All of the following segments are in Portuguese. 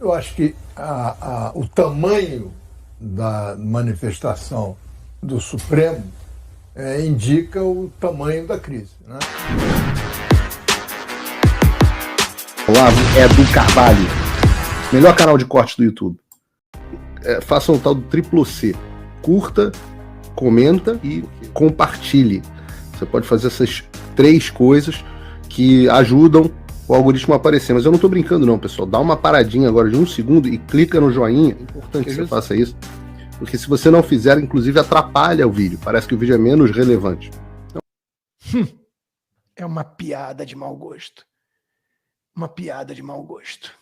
Eu acho que o tamanho da manifestação do Supremo indica o tamanho da crise, né? Olavo Edu Carvalho, melhor canal de cortes do YouTube. Faça o tal do triplo C. Curta, comenta e compartilhe. Você pode fazer essas 3 coisas que ajudam o algoritmo a aparecer. Mas eu não tô brincando não, pessoal. Dá uma paradinha agora de 1 segundo e clica no joinha. É importante que você faça isso. Porque se você não fizer, inclusive atrapalha o vídeo. Parece que o vídeo é menos relevante. Então... É uma piada de mau gosto. Uma piada de mau gosto.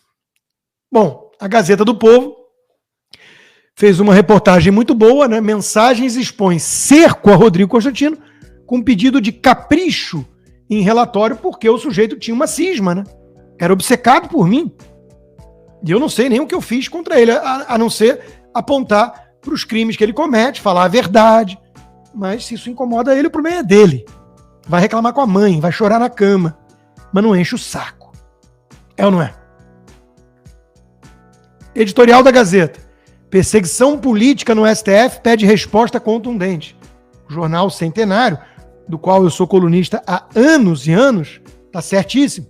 Bom, a Gazeta do Povo fez uma reportagem muito boa, né? Mensagens expõe cerco a Rodrigo Constantino com pedido de capricho em relatório porque o sujeito tinha uma cisma, né? Era obcecado por mim. E eu não sei nem o que eu fiz contra ele, a não ser apontar para os crimes que ele comete, falar a verdade. Mas se isso incomoda ele, o problema é dele. Vai reclamar com a mãe, vai chorar na cama, mas não enche o saco. É ou não é? Editorial da Gazeta. Perseguição política no STF pede resposta contundente. O jornal Centenário, do qual eu sou colunista há anos e anos, está certíssimo.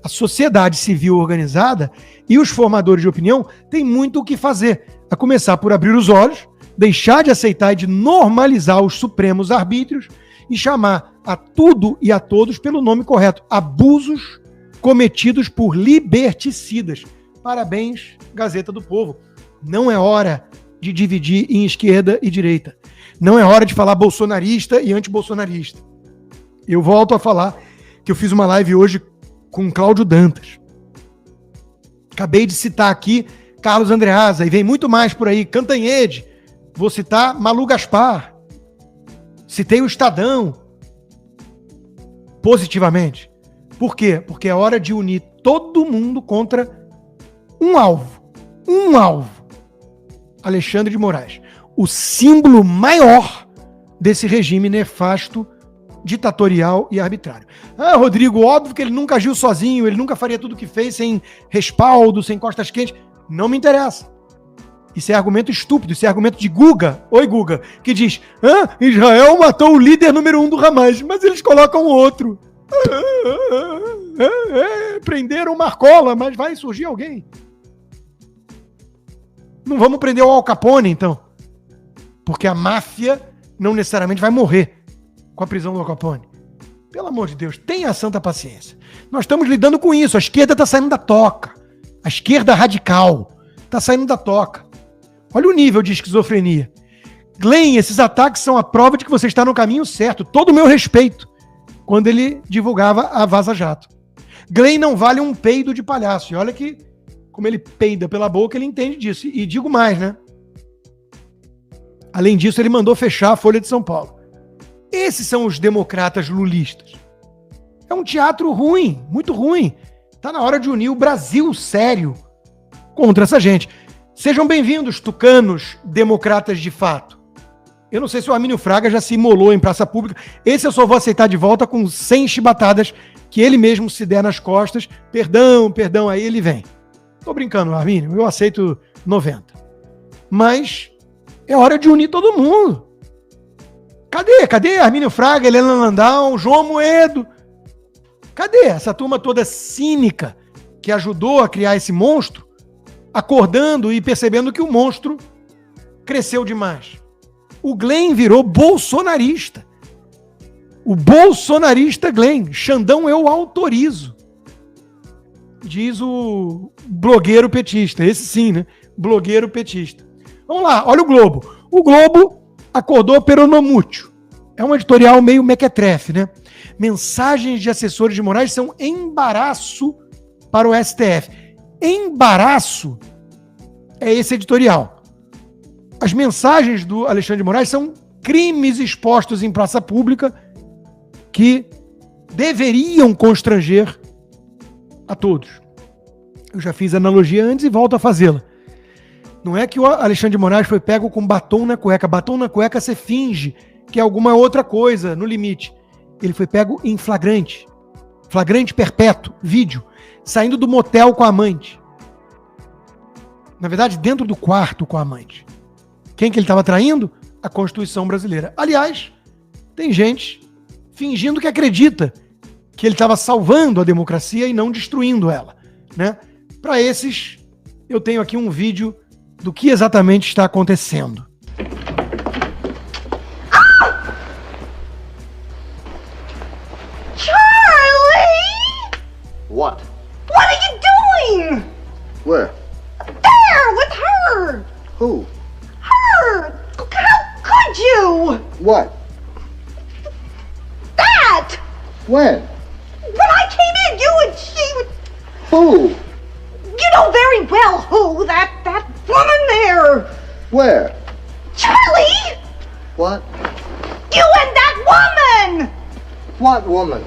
A sociedade civil organizada e os formadores de opinião têm muito o que fazer, a começar por abrir os olhos, deixar de aceitar e de normalizar os supremos arbítrios e chamar a tudo e a todos pelo nome correto: abusos cometidos por liberticidas. Parabéns, Gazeta do Povo. Não é hora de dividir em esquerda e direita. Não é hora de falar bolsonarista e antibolsonarista. Eu volto a falar que eu fiz uma live hoje com Cláudio Dantas. Acabei de citar aqui Carlos Andreasa, e vem muito mais por aí. Cantanhede, vou citar Malu Gaspar. Citei o Estadão. Positivamente. Por quê? Porque é hora de unir todo mundo contra um alvo. Um alvo. Alexandre de Moraes. O símbolo maior desse regime nefasto, ditatorial e arbitrário. Ah, Rodrigo, óbvio que ele nunca agiu sozinho, ele nunca faria tudo o que fez sem respaldo, sem costas quentes. Não me interessa. Isso é argumento estúpido, isso é argumento de Guga. Oi, Guga, que diz: Israel matou o líder número 1 do Hamas, mas eles colocam outro. Prenderam Marcola, mas vai surgir alguém. Não vamos prender o Al Capone, então. Porque a máfia não necessariamente vai morrer com a prisão do Al Capone. Pelo amor de Deus, tenha santa paciência. Nós estamos lidando com isso. A esquerda está saindo da toca. A esquerda radical está saindo da toca. Olha o nível de esquizofrenia. Glenn, esses ataques são a prova de que você está no caminho certo. Todo o meu respeito. Quando ele divulgava a Vaza Jato. Glenn não vale um peido de palhaço. E olha que, como ele peida pela boca, ele entende disso. E digo mais, né? Além disso, ele mandou fechar a Folha de São Paulo. Esses são os democratas lulistas. É um teatro ruim, muito ruim. Está na hora de unir o Brasil sério contra essa gente. Sejam bem-vindos, tucanos democratas de fato. Eu não sei se o Armínio Fraga já se imolou em praça pública. Esse eu só vou aceitar de volta com 100 chibatadas que ele mesmo se der nas costas. Perdão, aí ele vem. Tô brincando, Armínio, eu aceito 90. Mas é hora de unir todo mundo. Cadê Armínio Fraga, Helena Landau, João Moedo? Cadê essa turma toda cínica que ajudou a criar esse monstro, acordando e percebendo que o monstro cresceu demais? O Glenn virou bolsonarista. O bolsonarista Glenn. Xandão, eu autorizo. Diz o blogueiro petista. Esse sim, né? Blogueiro petista. Vamos lá, olha o Globo. O Globo acordou peronomútil. É um editorial meio mequetrefe, né? Mensagens de assessores de Moraes são embaraço para o STF. Embaraço é esse editorial. As mensagens do Alexandre de Moraes são crimes expostos em praça pública que deveriam constranger a todos. Eu já fiz analogia antes e volto a fazê-la. Não é que o Alexandre de Moraes foi pego com batom na cueca. Batom na cueca você finge que é alguma outra coisa, no limite. Ele foi pego em flagrante. Flagrante perpétuo, vídeo. Saindo do motel com a amante. Na verdade, dentro do quarto com a amante. Quem que ele estava traindo? A Constituição brasileira. Aliás, tem gente fingindo que acredita que ele estava salvando a democracia e não destruindo ela, né? Para esses, eu tenho aqui um vídeo do que exatamente está acontecendo. Charlie! What? What are you doing? Where? There, with her! Who? Her! How could you? What? That! When? When I came in, you and she... Who? You know very well who, that woman there! Where? Charlie! What? You and that woman! What woman?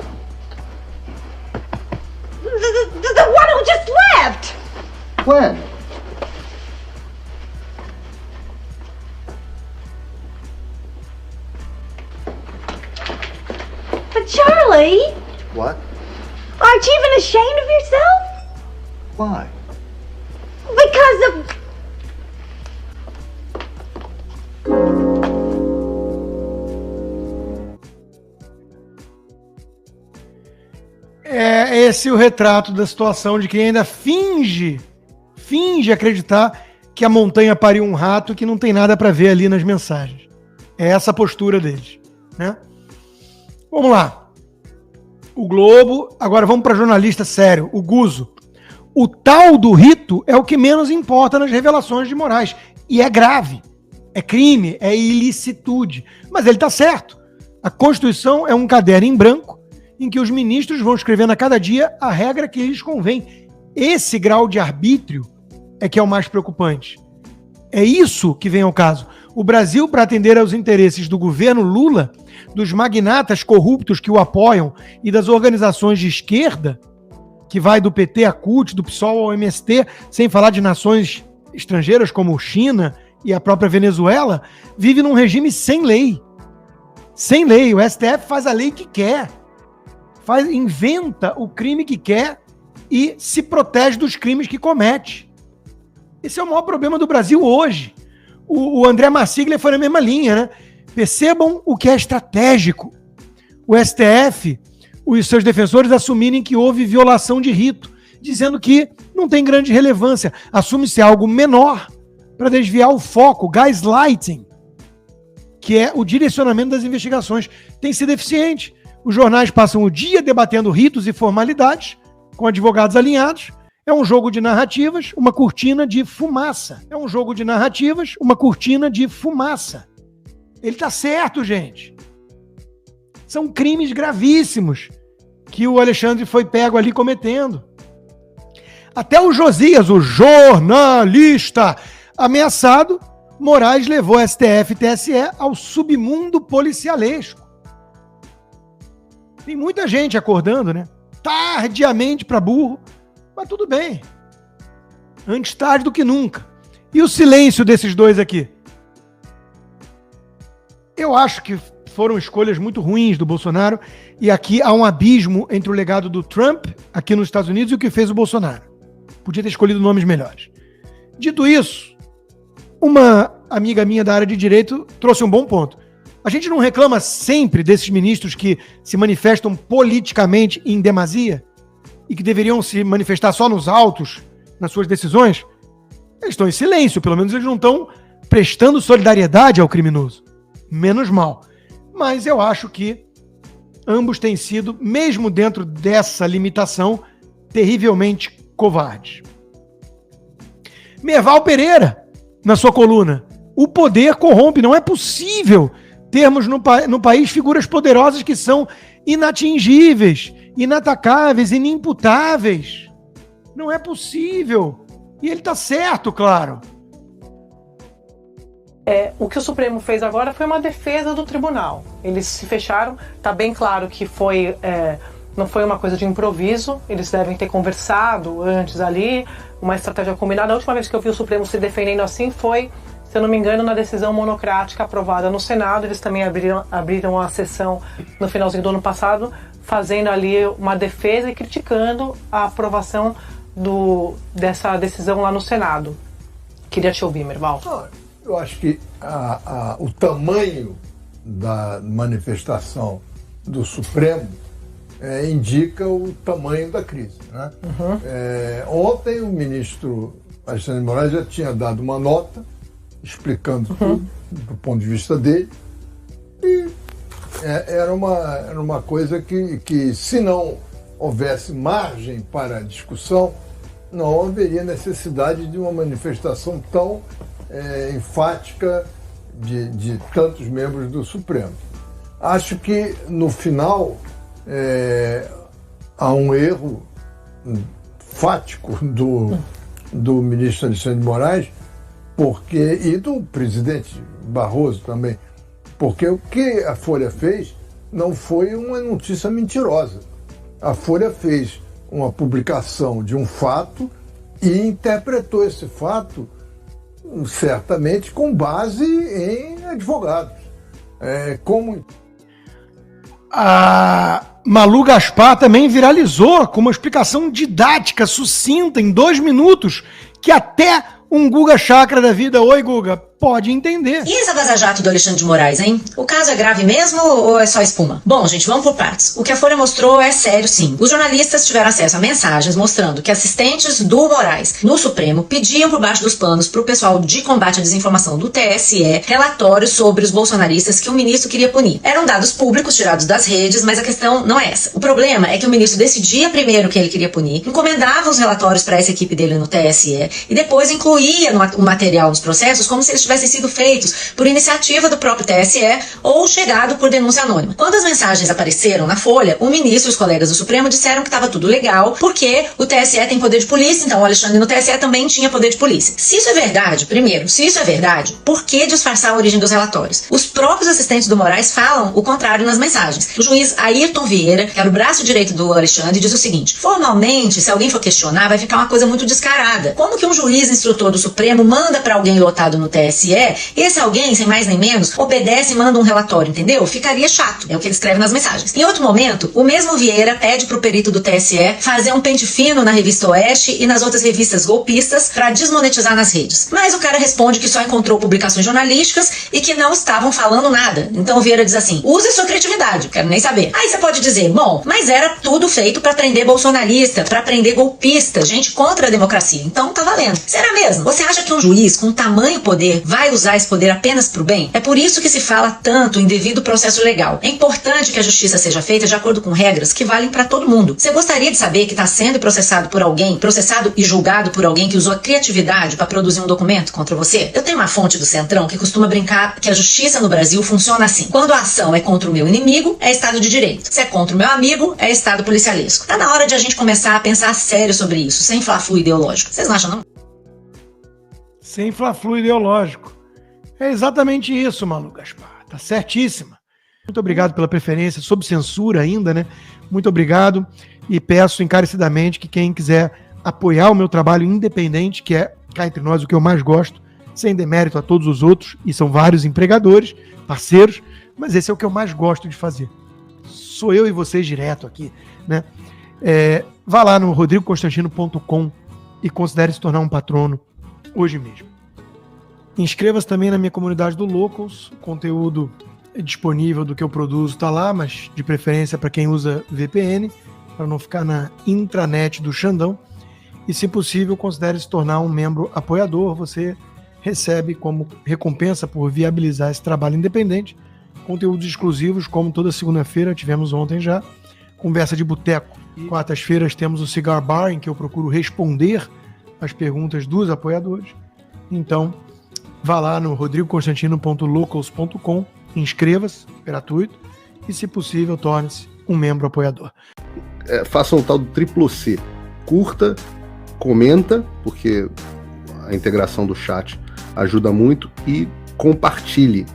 The one who just left! When? But Charlie, What? aren't you even ashamed of yourself? Why? Because of... É esse o retrato da situação de quem ainda finge acreditar que a montanha pariu um rato que não tem nada para ver ali nas mensagens. É essa a postura deles, né? Vamos lá. O Globo, agora vamos para jornalista sério, o Guzzo. O tal do rito é o que menos importa nas revelações de Moraes. E é grave, é crime, é ilicitude. Mas ele está certo. A Constituição é um caderno em branco em que os ministros vão escrevendo a cada dia a regra que lhes convém. Esse grau de arbítrio é que é o mais preocupante. É isso que vem ao caso. O Brasil, para atender aos interesses do governo Lula, dos magnatas corruptos que o apoiam e das organizações de esquerda, que vai do PT à CUT, do PSOL ao MST, sem falar de nações estrangeiras como China e a própria Venezuela, vive num regime sem lei. Sem lei. O STF faz a lei que quer. Inventa o crime que quer e se protege dos crimes que comete. Esse é o maior problema do Brasil hoje. O André Marsiglia foi na mesma linha, né? Percebam o que é estratégico. O STF, os seus defensores assumirem que houve violação de rito, dizendo que não tem grande relevância. Assume-se algo menor para desviar o foco, gaslighting, que é o direcionamento das investigações. Tem sido eficiente. Os jornais passam o dia debatendo ritos e formalidades, com advogados alinhados. É um jogo de narrativas, uma cortina de fumaça. É um jogo de narrativas, uma cortina de fumaça. Ele tá certo, gente. São crimes gravíssimos que o Alexandre foi pego ali cometendo. Até o Josias, o jornalista ameaçado, Moraes levou STF e TSE ao submundo policialesco. Tem muita gente acordando, né? Tardiamente para burro, mas tudo bem. Antes tarde do que nunca. E o silêncio desses dois aqui? Eu acho que foram escolhas muito ruins do Bolsonaro e aqui há um abismo entre o legado do Trump aqui nos Estados Unidos e o que fez o Bolsonaro. Podia ter escolhido nomes melhores. Dito isso, uma amiga minha da área de direito trouxe um bom ponto. A gente não reclama sempre desses ministros que se manifestam politicamente em demasia e que deveriam se manifestar só nos autos, nas suas decisões? Eles estão em silêncio, pelo menos eles não estão prestando solidariedade ao criminoso. Menos mal. Mas eu acho que ambos têm sido, mesmo dentro dessa limitação, terrivelmente covardes. Merval Pereira, na sua coluna, o poder corrompe, não é possível termos no país figuras poderosas que são inatingíveis, inatacáveis, inimputáveis. Não é possível. E ele está certo, claro. O que o Supremo fez agora foi uma defesa do tribunal. Eles se fecharam, está bem claro que não foi uma coisa de improviso, eles devem ter conversado antes ali, uma estratégia combinada. A última vez que eu vi o Supremo se defendendo assim foi, se eu não me engano, na decisão monocrática aprovada no Senado. Eles também abriram a sessão no finalzinho do ano passado, fazendo ali uma defesa e criticando a aprovação dessa decisão lá no Senado. Queria te ouvir, Mirval. Eu acho que o tamanho da manifestação do Supremo indica o tamanho da crise, né? Ontem o ministro Alexandre de Moraes já tinha dado uma nota explicando tudo do ponto de vista dele, e era uma coisa que se não houvesse margem para discussão, não haveria necessidade de uma manifestação tão enfática de tantos membros do Supremo. Acho que, no final, há um erro fático do ministro Alexandre de Moraes, e do presidente Barroso também, porque o que a Folha fez não foi uma notícia mentirosa. A Folha fez uma publicação de um fato e interpretou esse fato certamente com base em advogados. A Malu Gaspar também viralizou com uma explicação didática, sucinta, em 2 minutos, que até um Guga Chakra da vida, oi Guga, pode entender. E essa vaza-jato do Alexandre de Moraes, hein? O caso é grave mesmo ou é só espuma? Bom, gente, vamos por partes. O que a Folha mostrou é sério, sim. Os jornalistas tiveram acesso a mensagens mostrando que assistentes do Moraes no Supremo pediam por baixo dos panos pro pessoal de combate à desinformação do TSE relatórios sobre os bolsonaristas que o ministro queria punir. Eram dados públicos tirados das redes, mas a questão não é essa. O problema é que o ministro decidia primeiro que ele queria punir, encomendava os relatórios para essa equipe dele no TSE e depois incluía o material nos processos como se eles tivessem sido feitos por iniciativa do próprio TSE ou chegado por denúncia anônima. Quando as mensagens apareceram na Folha, o ministro e os colegas do Supremo disseram que estava tudo legal, porque o TSE tem poder de polícia, então o Alexandre no TSE também tinha poder de polícia. Se isso é verdade, por que disfarçar a origem dos relatórios? Os próprios assistentes do Moraes falam o contrário nas mensagens. O juiz Ayrton Vieira, que era o braço direito do Alexandre, diz o seguinte: formalmente, se alguém for questionar, vai ficar uma coisa muito descarada. Como que um juiz instrutor do Supremo manda para alguém lotado no TSE, e esse alguém, sem mais nem menos, obedece e manda um relatório, entendeu? Ficaria chato, é o que ele escreve nas mensagens. Em outro momento, o mesmo Vieira pede pro perito do TSE fazer um pente fino na revista Oeste e nas outras revistas golpistas para desmonetizar nas redes. Mas o cara responde que só encontrou publicações jornalísticas e que não estavam falando nada. Então o Vieira diz assim: use sua criatividade, quero nem saber. Aí você pode dizer, bom, mas era tudo feito para prender bolsonarista, para prender golpista, gente contra a democracia. Então tá valendo. Será mesmo? Você acha que um juiz com tamanho poder vai usar esse poder apenas pro bem? É por isso que se fala tanto em devido processo legal. É importante que a justiça seja feita de acordo com regras que valem para todo mundo. Você gostaria de saber que está sendo processado e julgado por alguém que usou a criatividade para produzir um documento contra você? Eu tenho uma fonte do Centrão que costuma brincar que a justiça no Brasil funciona assim: quando a ação é contra o meu inimigo, é Estado de Direito. Se é contra o meu amigo, é Estado policialesco. Tá na hora de a gente começar a pensar sério sobre isso, sem fla-flu ideológico. Vocês não acham, não? Sem fla-flu ideológico. É exatamente isso, Malu Gaspar. Tá certíssima. Muito obrigado pela preferência, sob censura ainda, né? Muito obrigado e peço encarecidamente que quem quiser apoiar o meu trabalho independente, que é, cá entre nós, o que eu mais gosto, sem demérito a todos os outros, e são vários empregadores, parceiros, mas esse é o que eu mais gosto de fazer. Sou eu e vocês direto aqui, né? Vá lá no rodrigoconstantino.com e considere se tornar um patrono hoje mesmo. Inscreva-se também na minha comunidade do Locals, o conteúdo disponível do que eu produzo está lá, mas de preferência para quem usa VPN, para não ficar na intranet do Xandão. E, se possível, considere se tornar um membro apoiador. Você recebe como recompensa por viabilizar esse trabalho independente conteúdos exclusivos, como toda segunda-feira, tivemos ontem já, conversa de boteco. E quartas-feiras temos o Cigar Bar, em que eu procuro responder as perguntas dos apoiadores. Então, vá lá no rodrigoconstantino.locals.com, inscreva-se, gratuito, e, se possível, torne-se um membro apoiador. Faça o tal do triplo C. Curta, comenta, porque a integração do chat ajuda muito, e compartilhe.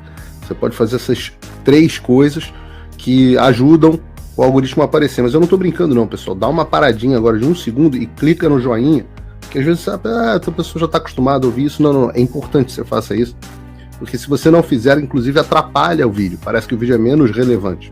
Você pode fazer essas 3 coisas que ajudam o algoritmo a aparecer. Mas eu não estou brincando não, pessoal. Dá uma paradinha agora de 1 segundo e clica no joinha, porque às vezes a pessoa já está acostumada a ouvir isso. Não. É importante que você faça isso, porque se você não fizer, inclusive atrapalha o vídeo. Parece que o vídeo é menos relevante.